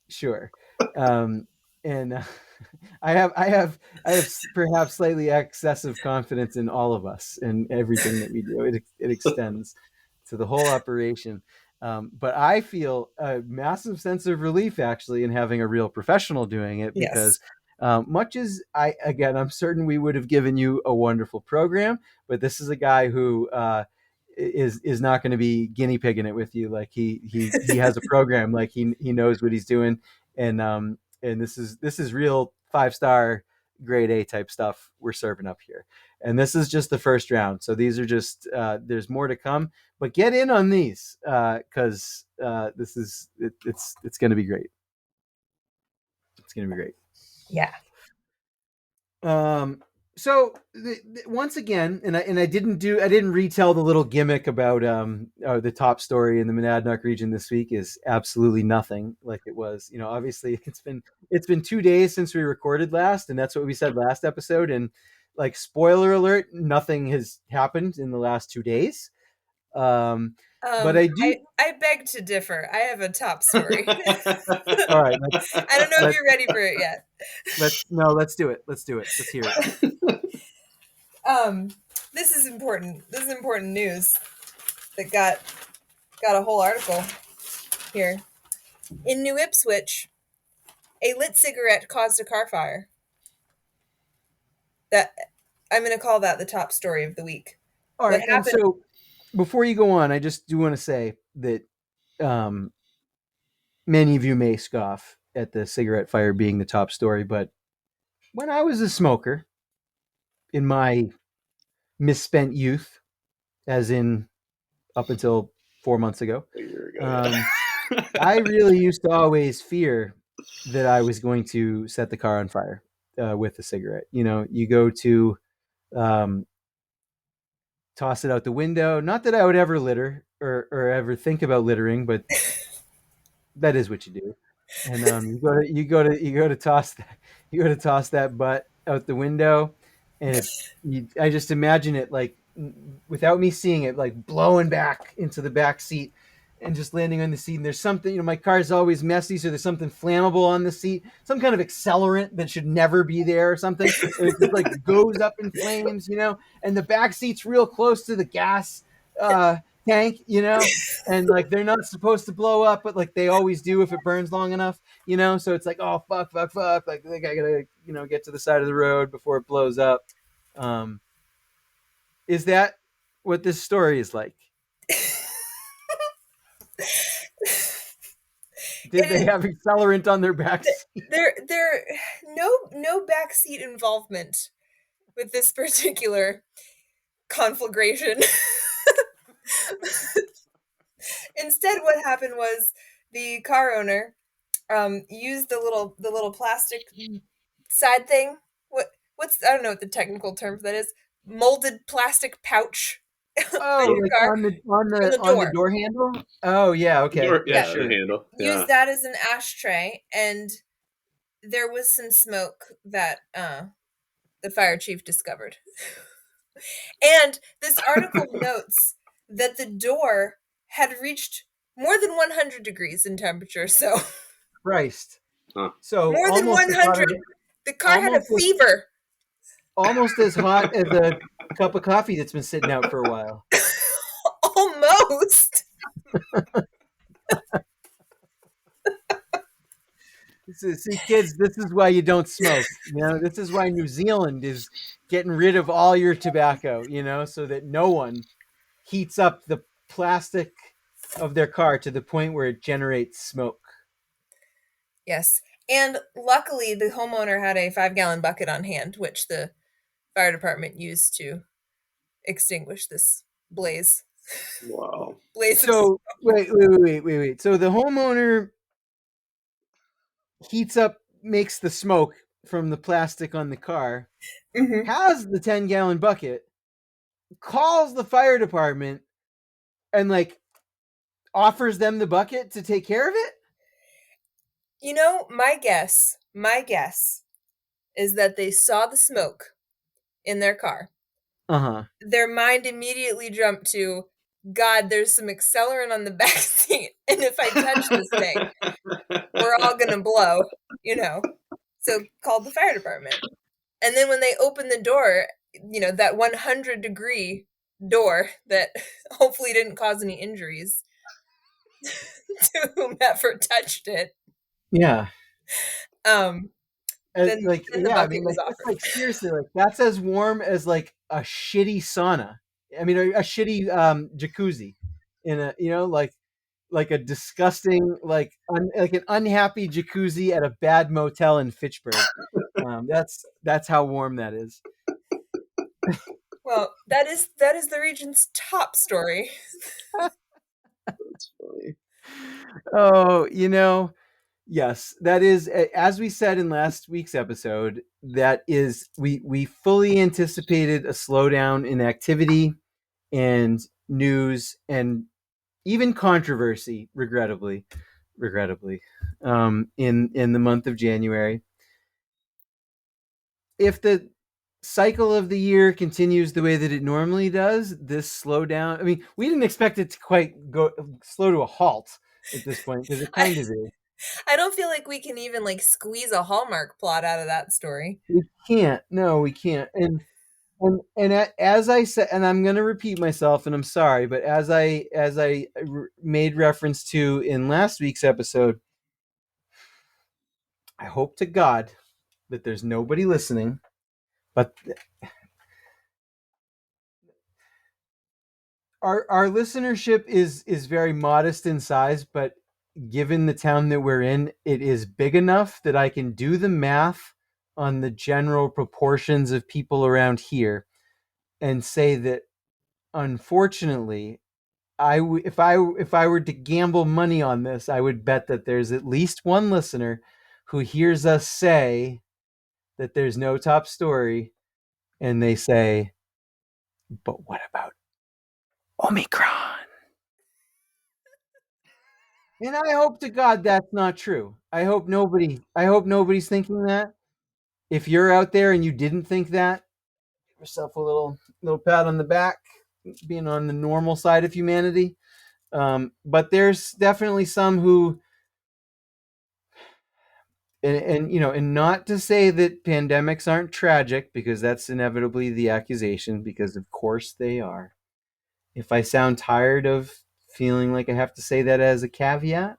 sure. Um, and I have perhaps slightly excessive confidence in all of us and everything that we do. It extends to the whole operation. But I feel a massive sense of relief actually in having a real professional doing it, Yes. because much as I'm certain we would have given you a wonderful program, but this is a guy who is not going to be guinea pigging it with you. Like he has a program, like he knows what he's doing, and this is real 5-star grade A type stuff we're serving up here. And this is just the first round, so these are just there's more to come, but get in on these because it's going to be great. It's going to be great. Yeah. So once again, and I didn't retell the little gimmick about the top story in the Monadnock region this week is absolutely nothing like it was. Obviously it's been 2 days since we recorded last, and that's what we said last episode. And like, spoiler alert, nothing has happened in the last 2 days. But I do. I beg to differ. I have a top story. All right, I don't know if you're ready for it yet. let's do it. Let's do it. Let's hear it. This is important. This is important news that got a whole article here. In New Ipswich, a lit cigarette caused a car fire. That I'm going to call that the top story of the week. All right, What and happened? so before you go on, I just do want to say that many of you may scoff at the cigarette fire being the top story, but when I was a smoker in my misspent youth, as in up until 4 months ago, A year ago, I really used to always fear that I was going to set the car on fire with a cigarette. You know, you go to toss it out the window. Not that I would ever litter or ever think about littering, but that is what you do. And you go to toss that butt out the window, and I just imagine it like without me seeing it, like blowing back into the back seat and just landing on the seat. And there's something, you know, my car is always messy, so there's something flammable on the seat, some kind of accelerant that should never be there or something. And it just like goes up in flames, you know, and the back seat's real close to the gas tank, you know, and like they're not supposed to blow up, but like they always do if it burns long enough, you know. So it's like, oh fuck, like I gotta, you know, get to the side of the road before it blows up. Is that what this story is like? Did they have accelerant on their back seat? There no backseat involvement with this particular conflagration. Instead, what happened was the car owner used the little plastic side thing. What's I don't know what the technical term for that is. Molded plastic pouch Oh, on your like car on the door handle? Oh yeah, okay. yeah, Sure. the handle. Use Yeah. that as an ashtray, and there was some smoke that the fire chief discovered. And this article notes that the door had reached more than 100 degrees in temperature. So Christ. Huh. So more than 100. The car had a fever. Almost as hot as a cup of coffee that's been sitting out for a while. Almost. See, kids, this is why you don't smoke. You know, this is why New Zealand is getting rid of all your tobacco, you know, so that no one heats up the plastic of their car to the point where it generates smoke. Yes. And luckily, the homeowner had a 5-gallon bucket on hand, which the fire department used to extinguish this blaze. Wow. So, wait. So the homeowner heats up, makes the smoke from the plastic on the car, has the 10-gallon bucket, calls the fire department, and like offers them the bucket to take care of it. You know, my guess is that they saw the smoke in their car. Their mind immediately jumped to, God, there's some accelerant on the back seat, and if I touch this thing, we're all gonna blow, you know. So called the fire department. And then when they opened the door, you know, that 100-degree door that hopefully didn't cause any injuries to whomever touched it. Yeah. Then the bucket was offered. Like seriously, like that's as warm as like a shitty sauna. I mean, a shitty jacuzzi in a, you know, like a disgusting, like like an unhappy jacuzzi at a bad motel in Fitchburg. That's how warm that is. Well, that is the region's top story. That's funny. Oh, you know, yes, that is, as we said in last week's episode, that is, we fully anticipated a slowdown in activity and news and even controversy, regrettably, in the month of January. If the cycle of the year continues the way that it normally does, this slowdown, I mean, we didn't expect it to quite go slow to a halt at this point, because it kind of is. I don't feel like we can even like squeeze a Hallmark plot out of that story. We can't. No, we can't. As I said, and I'm going to repeat myself, and I'm sorry, but as I made reference to in last week's episode, I hope to God that there's nobody listening, but our listenership is very modest in size, but given the town that we're in, it is big enough that I can do the math on the general proportions of people around here and say that, unfortunately, if I were to gamble money on this, I would bet that there's at least one listener who hears us say that there's no top story, and they say, "But what about Omicron?" And I hope to God that's not true. I hope nobody's thinking that. If you're out there and you didn't think that, give yourself a little pat on the back, being on the normal side of humanity. But there's definitely some who, and not to say that pandemics aren't tragic, because that's inevitably the accusation, because of course they are. If I sound tired of feeling like I have to say that as a caveat,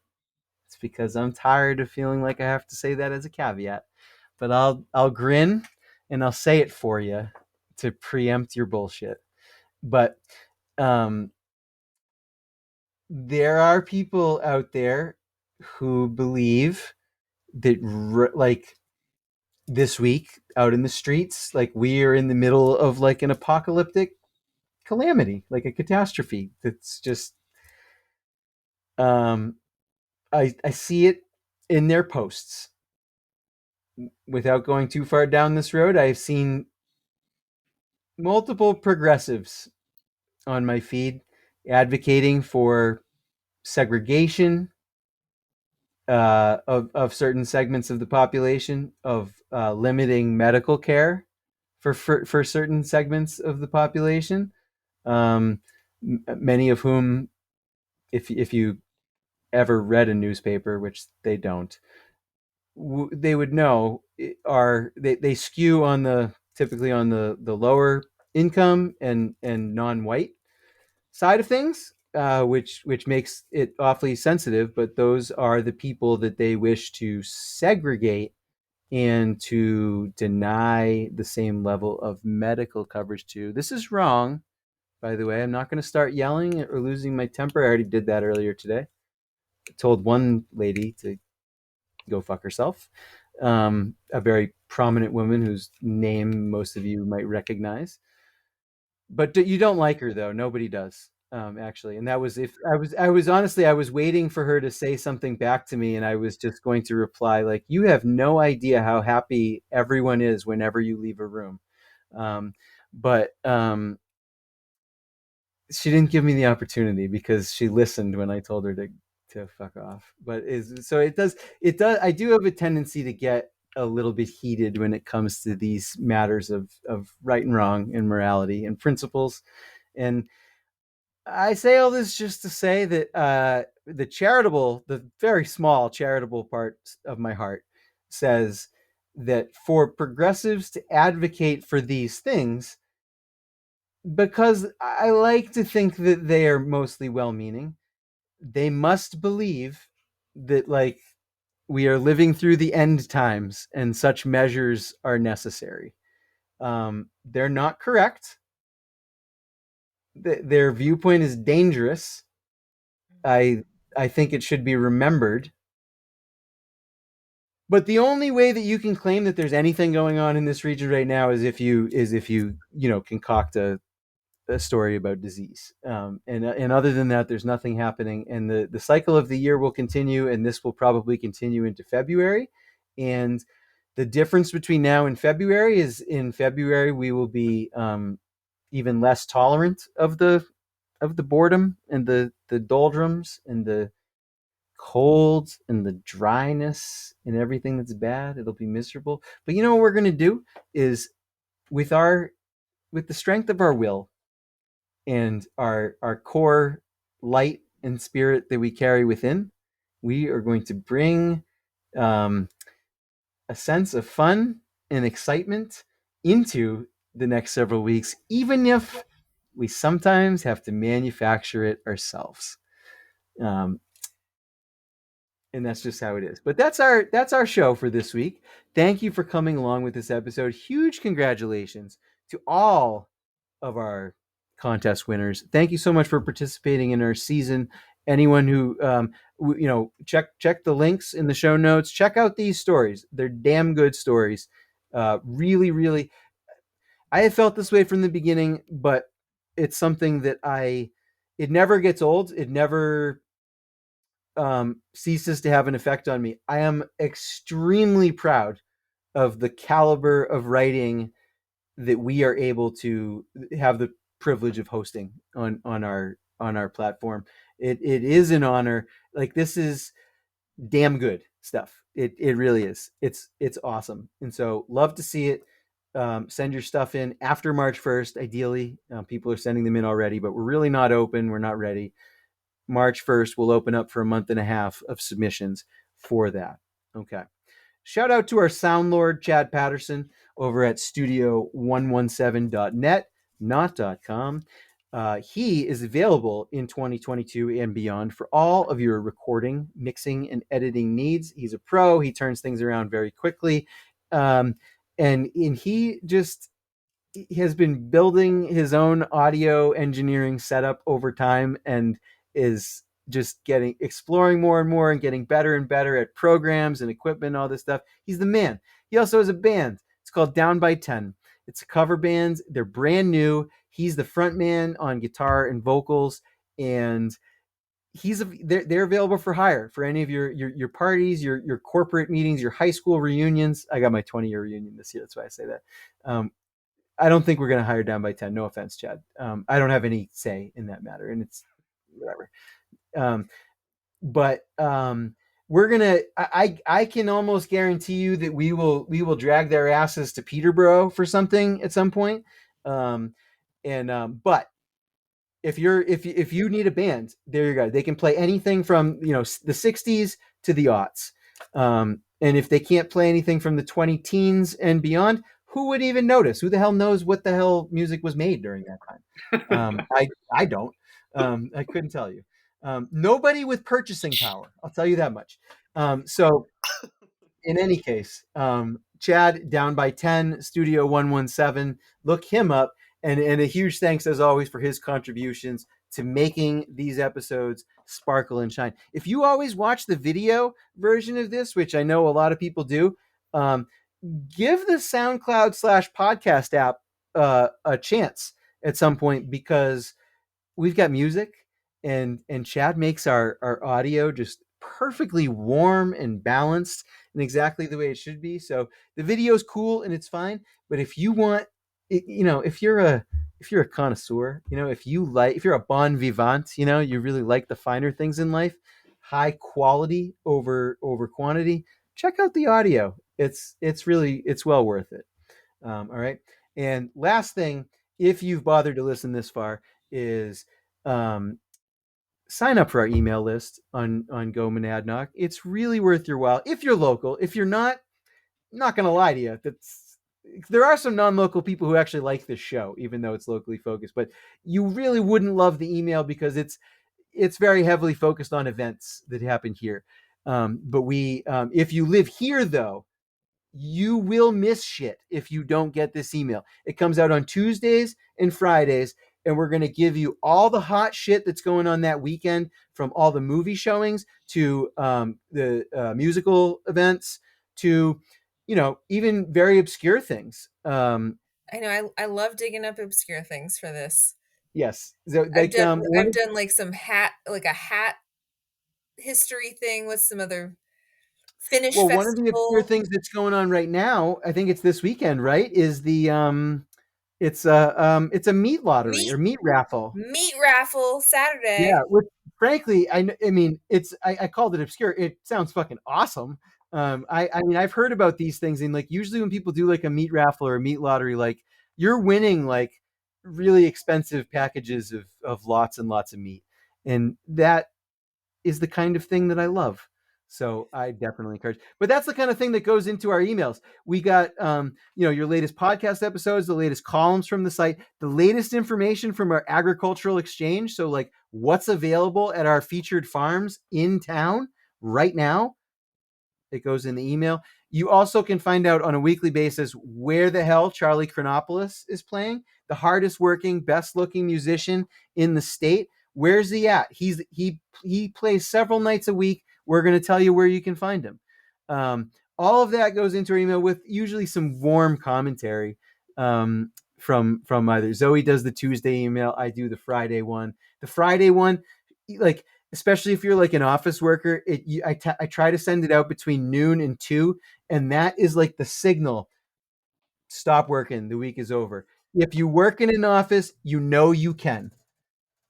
it's because I'm tired of feeling like I have to say that as a caveat. But I'll grin and I'll say it for you to preempt your bullshit. But um, there are people out there who believe that, like, this week out in the streets, like, we are in the middle of like an apocalyptic calamity, like a catastrophe that's just, um I see it in their posts. Without going too far down this road, I've seen multiple progressives on my feed advocating for segregation, of certain segments of the population, of limiting medical care for certain segments of the population, um, many of whom, if you ever read a newspaper, which they don't, they would know, are they skew on the typically on the lower income and non-white side of things, which makes it awfully sensitive. But those are the people that they wish to segregate and to deny the same level of medical coverage to. This is wrong, by the way. I'm not going to start yelling or losing my temper. I already did that earlier today. I told one lady to go fuck herself. A very prominent woman whose name most of you might recognize. But you don't like her, though. Nobody does, actually. And that was, if I was honestly, I was waiting for her to say something back to me, and I was just going to reply like, "You have no idea how happy everyone is whenever you leave a room." Um, but she didn't give me the opportunity because she listened when I told her to fuck off. But is so it does. I do have a tendency to get a little bit heated when it comes to these matters of right and wrong and morality and principles. And I say all this just to say that the very small charitable part of my heart says that for progressives to advocate for these things, because I like to think that they are mostly well-meaning, they must believe that, like, we are living through the end times and such measures are necessary. They're not correct. Their viewpoint is dangerous. I I think it should be remembered. But the only way that you can claim that there's anything going on in this region right now is if you concoct a story about disease. And other than that, there's nothing happening. And the cycle of the year will continue, and this will probably continue into February. And the difference between now and February is, in February we will be, even less tolerant of the boredom and the doldrums and the cold and the dryness and everything that's bad. It'll be miserable. But you know what we're going to do is with the strength of our will and our core light and spirit that we carry within, we are going to bring um, a sense of fun and excitement into the next several weeks, even if we sometimes have to manufacture it ourselves. Um, and that's just how it is. But that's our show for this week. Thank you for coming along with this episode. Huge congratulations to all of our contest winners. Thank you so much for participating in our season. Anyone who check the links in the show notes. Check out these stories. They're damn good stories. Really, really, I have felt this way from the beginning, but it's something that it never gets old. It never ceases to have an effect on me. I am extremely proud of the caliber of writing that we are able to have the privilege of hosting on our platform. It is an honor. Like, this is damn good stuff. It really is. It's awesome. And so love to see it. Send your stuff in after March 1st, ideally. People are sending them in already, but we're really not open. We're not ready. March 1st, we'll open up for a month and a half of submissions for that. Okay. Shout out to our sound lord, Chad Patterson, over at studio117.net, not .com. He is available in 2022 and beyond for all of your recording, mixing, and editing needs. He's a pro. He turns things around very quickly. And he just has been building his own audio engineering setup over time and is just exploring more and more and getting better and better at programs and equipment and all this stuff. He's the man. He also has a band. It's called Down by 10. It's a cover band. They're brand new. He's the front man on guitar and vocals, and they're available for hire for any of your parties, your corporate meetings, your high school reunions. I got my 20-year reunion this year. That's why I say that. I don't think we're going to hire Down by 10. No offense, Chad. I don't have any say in that matter, and it's whatever. But we're gonna. I can almost guarantee you that we will drag their asses to Peterborough for something at some point. But if you need a band, there you go. They can play anything from the 60s to the aughts. And if they can't play anything from the 20 teens and beyond, who would even notice? Who the hell knows what the hell music was made during that time? I don't. I couldn't tell you. Nobody with purchasing power. I'll tell you that much. So in any case, Chad, Down by 10, Studio 117, look him up. And a huge thanks, as always, for his contributions to making these episodes sparkle and shine. If you always watch the video version of this, which I know a lot of people do, give the SoundCloud/podcast app a chance at some point, because we've got music, and Chad makes our audio just perfectly warm and balanced and exactly the way it should be. So the video's cool and it's fine, but if you want, if you're a connoisseur, if you're a bon vivant, you really like the finer things in life, high quality over quantity, check out the audio. It's well worth it. All right. And last thing, if you've bothered to listen this far, is sign up for our email list on Go Monadnock. It's really worth your while if you're local. If you're not, I'm not going to lie to you, there are some non-local people who actually like this show, even though it's locally focused. But you really wouldn't love the email because it's very heavily focused on events that happen here. But if you live here, though, you will miss shit if you don't get this email. It comes out on Tuesdays and Fridays, and we're going to give you all the hot shit that's going on that weekend, from all the movie showings to the musical events to, even very obscure things. I know. I love digging up obscure things for this. Yes. So, I've done like a hat history thing with some other Finnish festival. One of the obscure things that's going on right now, I think it's this weekend, right? Is it's a meat lottery or meat raffle. Meat raffle Saturday. Yeah, which frankly, I mean, I called it obscure. It sounds fucking awesome. I mean, I've heard about these things, and like usually when people do like a meat raffle or a meat lottery, like you're winning like really expensive packages of lots and lots of meat. And that is the kind of thing that I love. So I definitely encourage. But that's the kind of thing that goes into our emails. We got, your latest podcast episodes, the latest columns from the site, the latest information from our agricultural exchange. So like what's available at our featured farms in town right now. It goes in the email. You also can find out on a weekly basis where the hell Charlie Chronopoulos is playing, the hardest working, best looking musician in the state. Where's he at? He plays several nights a week. We're going to tell you where you can find him. All of that goes into our email with usually some warm commentary from either Zoe does the Tuesday email, I do the Friday one. The Friday one, like especially if you're like an office worker, I try to send it out between noon and 2, and that is like the signal. Stop working. The week is over. If you work in an office, you know you can.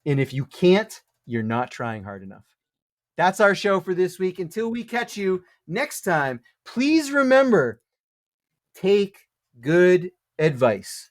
And if you can't, you're not trying hard enough. That's our show for this week. Until we catch you next time, please remember, take good advice.